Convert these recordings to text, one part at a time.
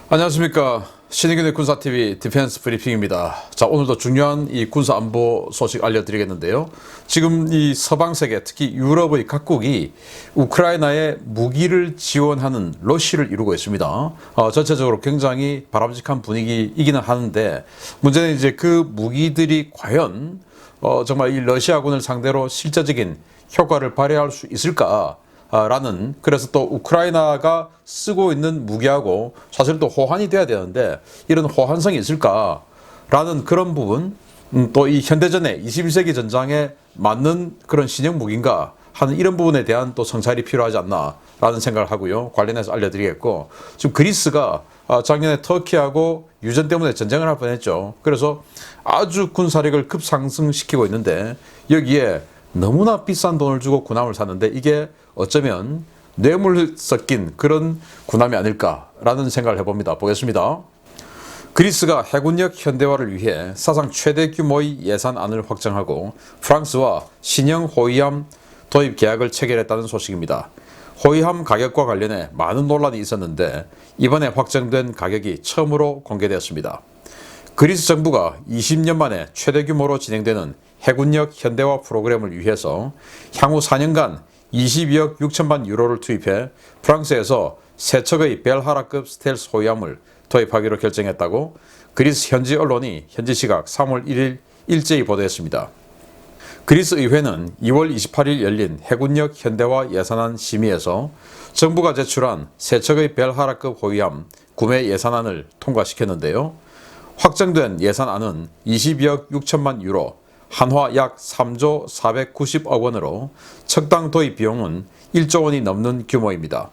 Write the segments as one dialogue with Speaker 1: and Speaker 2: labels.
Speaker 1: 안녕하십니까. 신의균의 군사TV 디펜스 브리핑입니다. 자, 오늘도 중요한 이 군사 안보 소식 알려드리겠는데요. 지금 이 서방 세계, 특히 유럽의 각국이 우크라이나에 무기를 지원하는 러쉬를 이루고 있습니다. 전체적으로 굉장히 바람직한 분위기이기는 하는데, 문제는 이제 그 무기들이 과연 정말 이 러시아군을 상대로 실제적인 효과를 발휘할 수 있을까? 그래서 또 우크라이나가 쓰고 있는 무기하고 사실 또 호환이 돼야 되는데 이런 호환성이 있을까라는 그런 부분, 또 이 현대전에 21세기 전장에 맞는 그런 신형 무기인가 하는 이런 부분에 대한 또 성찰이 필요하지 않나라는 생각을 하고요. 관련해서 알려드리겠고, 지금 그리스가 작년에 터키하고 유전 때문에 전쟁을 할 뻔했죠. 그래서 아주 군사력을 급상승시키고 있는데 여기에 너무나 비싼 돈을 주고 군함을 샀는데 이게 어쩌면 뇌물 섞인 그런 군함이 아닐까라는 생각을 해봅니다. 보겠습니다. 그리스가 해군력 현대화를 위해 사상 최대 규모의 예산안을 확정하고 프랑스와 신형 호위함 도입 계약을 체결했다는 소식입니다. 호위함 가격과 관련해 많은 논란이 있었는데 이번에 확정된 가격이 처음으로 공개되었습니다. 그리스 정부가 20년 만에 최대 규모로 진행되는 해군력 현대화 프로그램을 위해서 향후 4년간 22억 6천만 유로를 투입해 프랑스에서 세 척의 벨하라급 스텔스 호위함을 도입하기로 결정했다고 그리스 현지 언론이 현지 시각 3월 1일 일제히 보도했습니다. 그리스 의회는 2월 28일 열린 해군력 현대화 예산안 심의에서 정부가 제출한 세 척의 벨하라급 호위함 구매 예산안을 통과시켰는데요. 확정된 예산안은 22억 6천만 유로, 한화 약 3조 490억 원으로 척당 도입 비용은 1조 원이 넘는 규모입니다.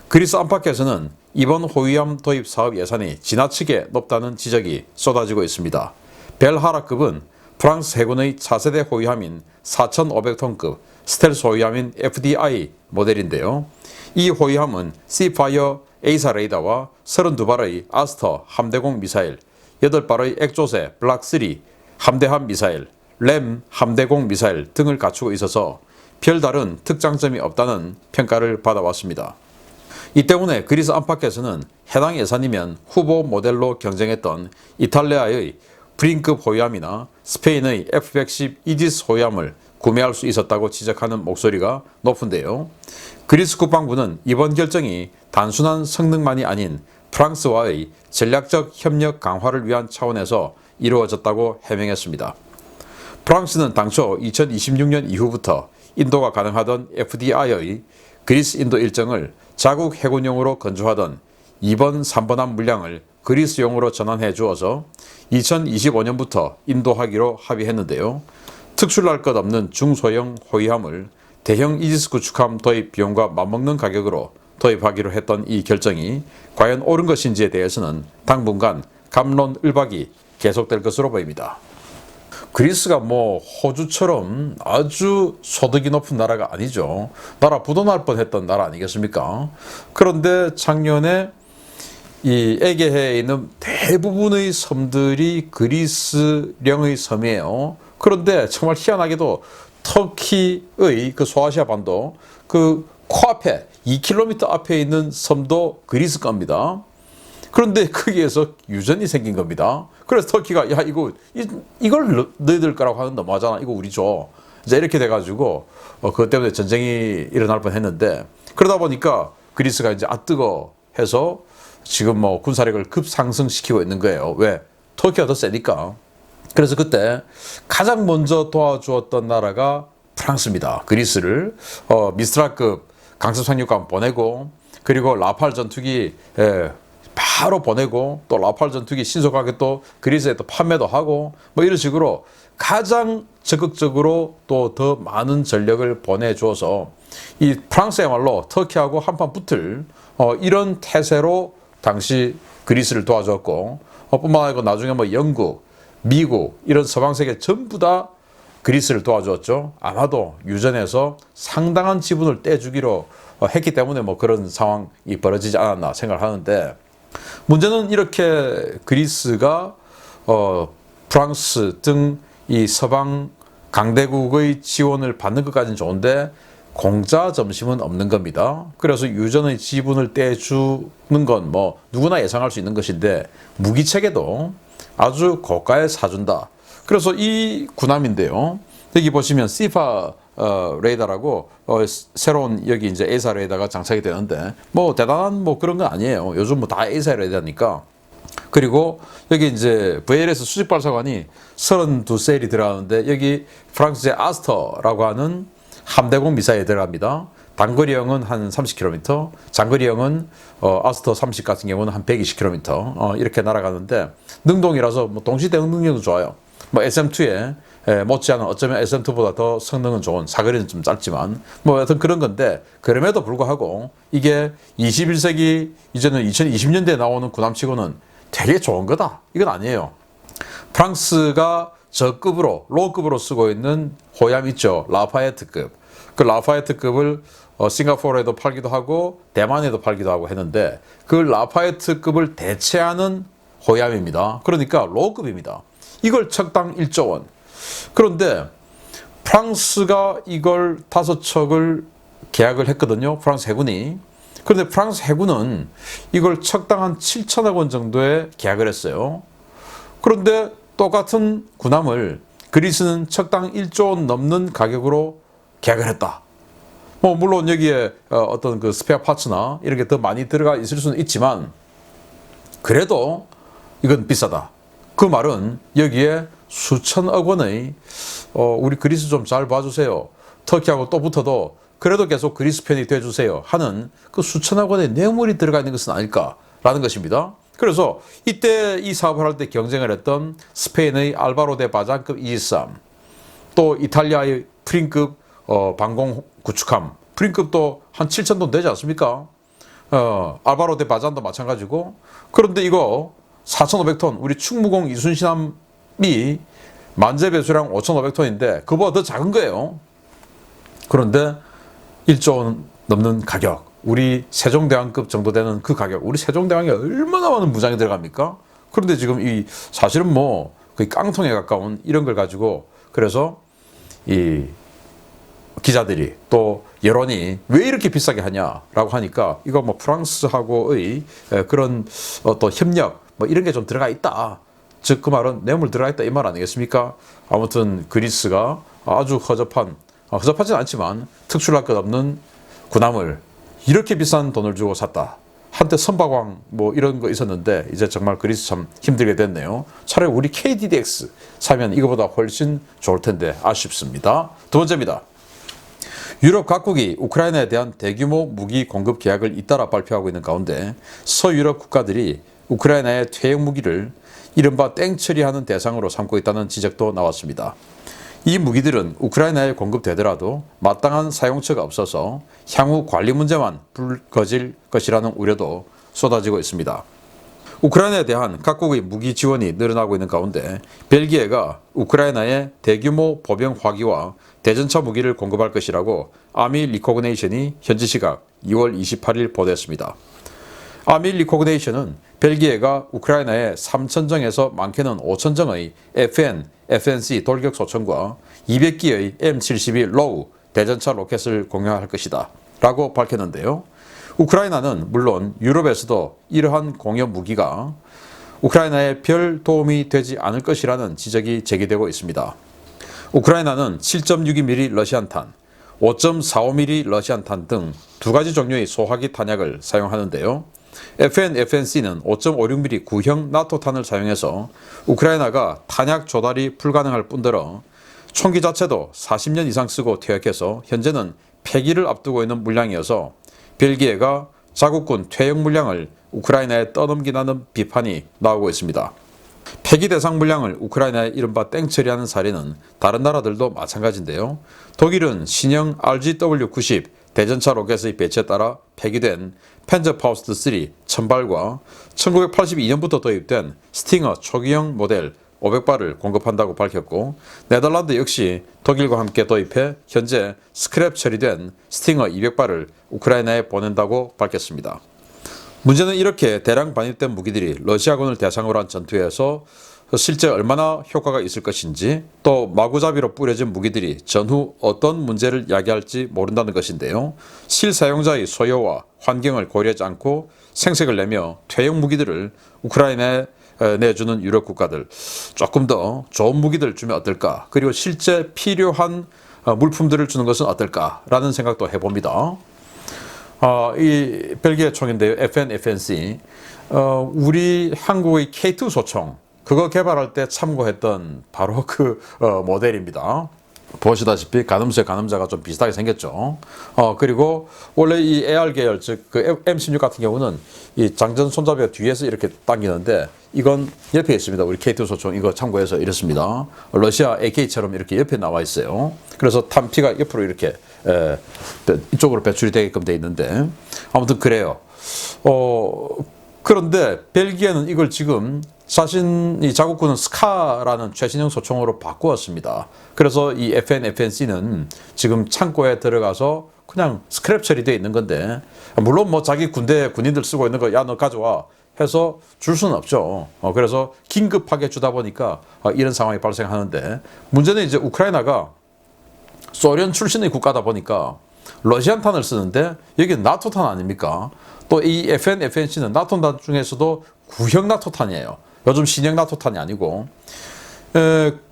Speaker 1: 그리스 안팎에서는 이번 호위함 도입 사업 예산이 지나치게 높다는 지적이 쏟아지고 있습니다. 벨하라급은 프랑스 해군의 차세대 호위함인 4,500톤급 스텔스 호위함인 FDI 모델인데요. 이 호위함은 시파이어 A사 레이더와 32발의 아스터 함대공 미사일, 8발의 액조세 블락3 함대함 미사일, 램 함대공 미사일 등을 갖추고 있어서 별다른 특장점이 없다는 평가를 받아왔습니다. 이 때문에 그리스 안팎에서는 해당 예산이면 후보 모델로 경쟁했던 이탈리아의 브링급 호위함이나 스페인의 F-110 이지스 호위함을 구매할 수 있었다고 지적하는 목소리가 높은데요. 그리스 국방부는 이번 결정이 단순한 성능만이 아닌 프랑스와의 전략적 협력 강화를 위한 차원에서 이루어졌다고 해명했습니다. 프랑스는 당초 2026년 이후부터 인도가 가능하던 FDI의 그리스 인도 일정을 자국 해군용으로 건조하던 2번, 3번함 물량을 그리스용으로 전환해 주어서 2025년부터 인도하기로 합의했는데요. 특출날 것 없는 중소형 호위함을 대형 이지스 구축함 도입 비용과 맞먹는 가격으로 도입하기로 했던 이 결정이 과연 옳은 것인지에 대해서는 당분간 갑론을박이 계속될 것으로 보입니다. 그리스가 호주처럼 아주 소득이 높은 나라가 아니죠. 나라 부도날 뻔했던 나라 아니겠습니까? 그런데 작년에 이 에게해에 있는 대부분의 섬들이 그리스령의 섬이에요. 그런데 정말 희한하게도 터키의 그 소아시아 반도 그 코앞에 2km 앞에 있는 섬도 그리스 겁니다. 그런데 거기에서 유전이 생긴 겁니다. 그래서 터키가 야 이걸 너희들 거라고 하는 너무하잖아. 이거 우리 줘. 이제 이렇게 돼가지고 그것 때문에 전쟁이 일어날 뻔했는데, 그러다 보니까 그리스가 이제 뜨거 해서 지금 군사력을 급상승시키고 있는 거예요. 왜? 터키가 더 세니까. 그래서 그때 가장 먼저 도와주었던 나라가 프랑스입니다. 그리스를 미스트랄급 강습 상륙함 보내고, 그리고 라팔 전투기 바로 보내고, 또 라팔 전투기 신속하게 또 그리스에 또 판매도 하고, 이런 식으로 가장 적극적으로 또 더 많은 전력을 보내줘서 이 프랑스야말로 터키하고 한판 붙을 이런 태세로 당시 그리스를 도와줬고, 뿐만 아니고 나중에 영국, 미국 이런 서방 세계 전부 다 그리스를 도와줬죠. 아마도 유전에서 상당한 지분을 떼주기로 했기 때문에 그런 상황이 벌어지지 않았나 생각하는데, 문제는 이렇게 그리스가 프랑스 등 이 서방 강대국의 지원을 받는 것까지는 좋은데 공짜 점심은 없는 겁니다. 그래서 유전의 지분을 떼주는 건 뭐 누구나 예상할 수 있는 것인데 무기 체계도 아주 고가에 사준다. 그래서 이 군함인데요. 여기 보시면 시파 레이더라고 새로운 여기 이제 A사 레이더가 장착이 되는데 뭐 대단한 뭐 그런 건 아니에요. 요즘 뭐 다 A사 레이더니까. 그리고 여기 이제 VLS 수직 발사관이 32셀이 들어가는데 여기 프랑스의 아스터라고 하는 함대공 미사일이 들어갑니다. 단거리형은 한 30km, 장거리형은 아스터 30 같은 경우는 한 120km 이렇게 날아가는데 능동이라서 뭐 동시 대응 능력도 좋아요. 뭐 SM2에 못지않은 어쩌면 SM2보다 더 성능은 좋은 사거리는 좀 짧지만 뭐 여튼 그런 건데 그럼에도 불구하고 이게 21세기 이제는 2020년대에 나오는 군함치고는 되게 좋은 거다. 이건 아니에요. 프랑스가 저급으로 로급으로 쓰고 있는 호얌 있죠. 라파에트급. 그 라파에트급을 싱가포르에도 팔기도 하고 대만에도 팔기도 하고 했는데 그 라파에트급을 대체하는 호얌입니다. 그러니까 로급입니다. 이걸 척당 1조 원. 그런데 프랑스가 이걸 5척을 계약을 했거든요. 프랑스 해군이. 그런데 프랑스 해군은 이걸 척당 한 7천억 원 정도에 계약을 했어요. 그런데 똑같은 군함을 그리스는 척당 1조 원 넘는 가격으로 계약을 했다. 뭐 물론 여기에 어떤 그 스페어 파츠나 이런 게 더 많이 들어가 있을 수는 있지만 그래도 이건 비싸다. 그 말은 여기에 수천억 원의 우리 그리스 좀 잘 봐주세요. 터키하고 또 붙어도 그래도 계속 그리스 편이 돼주세요 하는 그 수천억 원의 뇌물이 들어가 있는 것은 아닐까라는 것입니다. 그래서 이때 이 사업을 할 때 경쟁을 했던 스페인의 알바로 데 바잔급 223, 또 이탈리아의 프린급 방공 구축함, 프린급도 한 7천 돈 되지 않습니까? 알바로 데 바잔도 마찬가지고. 그런데 이거 4,500톤 우리 충무공 이순신함이 만재 배수량 5,500톤인데 그보다 더 작은 거예요. 그런데 1조 원 넘는 가격, 우리 세종대왕급 정도 되는 그 가격, 우리 세종대왕이 얼마나 많은 무장이 들어갑니까? 그런데 지금 이 사실은 뭐 거의 깡통에 가까운 이런 걸 가지고 그래서 이 기자들이 또 여론이 왜 이렇게 비싸게 하냐라고 하니까 이거 뭐 프랑스하고의 그런 또 협력 뭐 이런 게 좀 들어가 있다. 즉 그 말은 뇌물 들어가 있다 이 말 아니겠습니까? 아무튼 그리스가 아주 허접하진 않지만 특출날 것 없는 군함을 이렇게 비싼 돈을 주고 샀다. 한때 선박왕 뭐 이런 거 있었는데 이제 정말 그리스 참 힘들게 됐네요. 차라리 우리 KDDX 사면 이거보다 훨씬 좋을 텐데 아쉽습니다. 두 번째입니다. 유럽 각국이 우크라이나에 대한 대규모 무기 공급 계약을 잇따라 발표하고 있는 가운데 서유럽 국가들이 우크라이나의 퇴역 무기를 이른바 땡처리하는 대상으로 삼고 있다는 지적도 나왔습니다. 이 무기들은 우크라이나에 공급되더라도 마땅한 사용처가 없어서 향후 관리 문제만 불거질 것이라는 우려도 쏟아지고 있습니다. 우크라이나에 대한 각국의 무기 지원이 늘어나고 있는 가운데 벨기에가 우크라이나에 대규모 보병 화기와 대전차 무기를 공급할 것이라고 아미 리코그네이션이 현지 시각 2월 28일 보도했습니다. 아미 리코그네이션은 벨기에가 우크라이나에 3,000정에서 많게는 5,000정의 FN, FNC 돌격 소총과 200기의 M72 로우 대전차 로켓을 공유할 것이다 라고 밝혔는데요. 우크라이나는 물론 유럽에서도 이러한 공여 무기가 우크라이나에 별 도움이 되지 않을 것이라는 지적이 제기되고 있습니다. 우크라이나는 7.62mm 러시안탄, 5.45mm 러시안탄 등 두 가지 종류의 소화기 탄약을 사용하는데요. FN, FNC는 5.56mm 구형 나토탄을 사용해서 우크라이나가 탄약 조달이 불가능할 뿐더러 총기 자체도 40년 이상 쓰고 퇴역해서 현재는 폐기를 앞두고 있는 물량이어서 벨기에가 자국군 퇴역 물량을 우크라이나에 떠넘긴다는 비판이 나오고 있습니다. 폐기 대상 물량을 우크라이나에 이른바 땡처리하는 사례는 다른 나라들도 마찬가지인데요. 독일은 신형 RGW-90 대전차 로켓의 배치에 따라 폐기된 펜저파우스트 3 1000발과 1982년부터 도입된 스팅어 초기형 모델 500발을 공급한다고 밝혔고, 네덜란드 역시 독일과 함께 도입해 현재 스크랩 처리된 스팅어 200발을 우크라이나에 보낸다고 밝혔습니다. 문제는 이렇게 대량 반입된 무기들이 러시아군을 대상으로 한 전투에서 실제 얼마나 효과가 있을 것인지, 또 마구잡이로 뿌려진 무기들이 전후 어떤 문제를 야기할지 모른다는 것인데요. 실사용자의 소요와 환경을 고려하지 않고 생색을 내며 퇴역 무기들을 우크라이나에 내주는 유럽 국가들, 조금 더 좋은 무기들 주면 어떨까, 그리고 실제 필요한 물품들을 주는 것은 어떨까라는 생각도 해봅니다. 이 벨기에 총인데요. FNC. 우리 한국의 K2 소총, 그거 개발할 때 참고했던 바로 그 모델입니다. 보시다시피 가늠쇠 가늠자가 좀 비슷하게 생겼죠. 그리고 원래 이 AR 계열, 즉 그 M16 같은 경우는 이 장전 손잡이가 뒤에서 이렇게 당기는데, 이건 옆에 있습니다. 우리 K2 소총 이거 참고해서 이렇습니다. 러시아 AK처럼 이렇게 옆에 나와 있어요. 그래서 탄피가 옆으로 이렇게 이쪽으로 배출이 되게끔 돼 있는데, 아무튼 그래요. 그런데 벨기에는 이걸 지금 자신이 자국군은 스카라는 최신형 소총으로 바꾸었습니다. 그래서 이 FNC는 지금 창고에 들어가서 그냥 스크랩 처리되어 있는 건데, 물론 뭐 자기 군대 군인들 쓰고 있는 거, 야, 너 가져와 해서 줄 수는 없죠. 그래서 긴급하게 주다 보니까 이런 상황이 발생하는데, 문제는 이제 우크라이나가 소련 출신의 국가다 보니까 러시안 탄을 쓰는데, 여기는 나토 탄 아닙니까? 또 이 FNC는 나토 탄 중에서도 구형 나토 탄이에요. 요즘 신형 나토 탄이 아니고,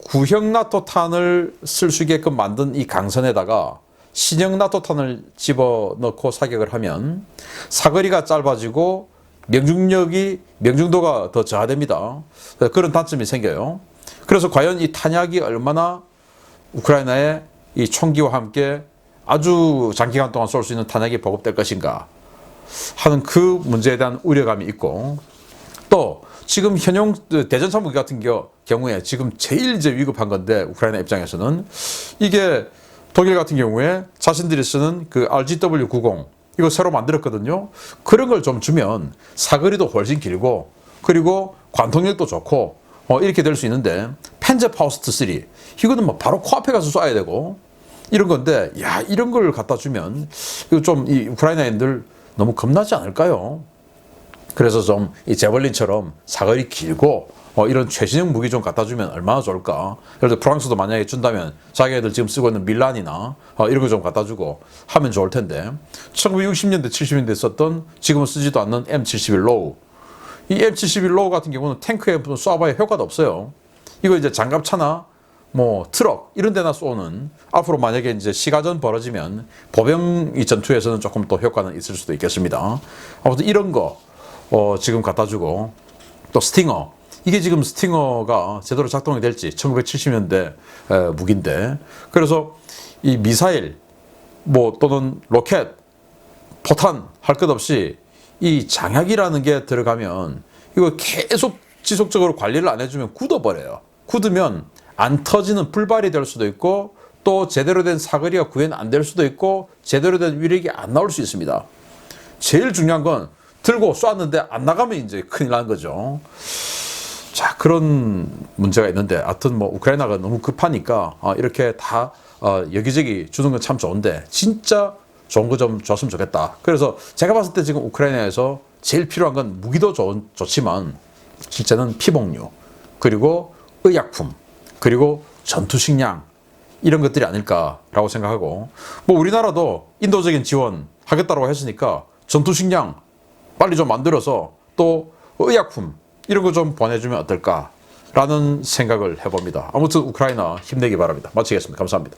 Speaker 1: 구형 나토 탄을 쓸 수 있게끔 만든 이 강선에다가 신형 나토 탄을 집어넣고 사격을 하면 사거리가 짧아지고 명중도가 더 저하됩니다. 그런 단점이 생겨요. 그래서 과연 이 탄약이 얼마나 우크라이나에 이 총기와 함께 아주 장기간 동안 쏠 수 있는 탄약이 보급될 것인가 하는 그 문제에 대한 우려감이 있고, 또 지금 현용 대전차 무기 같은 경우에 지금 제일 이제 위급한 건데, 우크라이나 입장에서는 이게 독일 같은 경우에 자신들이 쓰는 그 RGW90 이거 새로 만들었거든요. 그런 걸 좀 주면 사거리도 훨씬 길고, 그리고 관통력도 좋고 이렇게 될 수 있는데, 펜제 파우스트 3 이거는 뭐 바로 코앞에 가서 쏴야 되고 이런 건데, 야, 이런 걸 갖다 주면 이거 좀 이 우크라이나인들 너무 겁나지 않을까요? 그래서 좀 이 제벌린처럼 사거리 길고 이런 최신형 무기 좀 갖다 주면 얼마나 좋을까. 예를 들어 프랑스도 만약에 준다면 자기네들 지금 쓰고 있는 밀란이나 이런 거 좀 갖다 주고 하면 좋을 텐데, 1960년대 70년대 썼던 지금은 쓰지도 않는 M71 로우, 이 M71 로우 같은 경우는 탱크에 쏴봐야 효과도 없어요. 이거 이제 장갑차나 뭐 트럭 이런 데나 쏘는, 앞으로 만약에 이제 시가전 벌어지면 보병 이 전투에서는 조금 더 효과는 있을 수도 있겠습니다. 아무튼 이런 거 지금 갖다 주고, 또 스팅어, 이게 지금 스팅어가 제대로 작동이 될지 1970년대 무기인데, 그래서 이 미사일 뭐 또는 로켓, 포탄 할 것 없이 이 장약이라는 게 들어가면 이거 계속 지속적으로 관리를 안 해주면 굳어버려요. 굳으면 안 터지는 불발이 될 수도 있고, 또 제대로 된 사거리가 구현 안 될 수도 있고, 제대로 된 위력이 안 나올 수 있습니다. 제일 중요한 건 들고 쐈는데 안 나가면 이제 큰일 난 거죠. 자, 그런 문제가 있는데, 하여튼 뭐 우크라이나가 너무 급하니까 이렇게 다 여기저기 주는 건 참 좋은데, 진짜 좋은 거 좀 줬으면 좋겠다. 그래서 제가 봤을 때 지금 우크라이나에서 제일 필요한 건 무기도 좋지만 실제는 피복류, 그리고 의약품, 그리고 전투식량, 이런 것들이 아닐까라고 생각하고, 뭐 우리나라도 인도적인 지원 하겠다고 했으니까 전투식량 빨리 좀 만들어서 또 의약품 이런 거 좀 보내주면 어떨까라는 생각을 해봅니다. 아무튼 우크라이나 힘내기 바랍니다. 마치겠습니다. 감사합니다.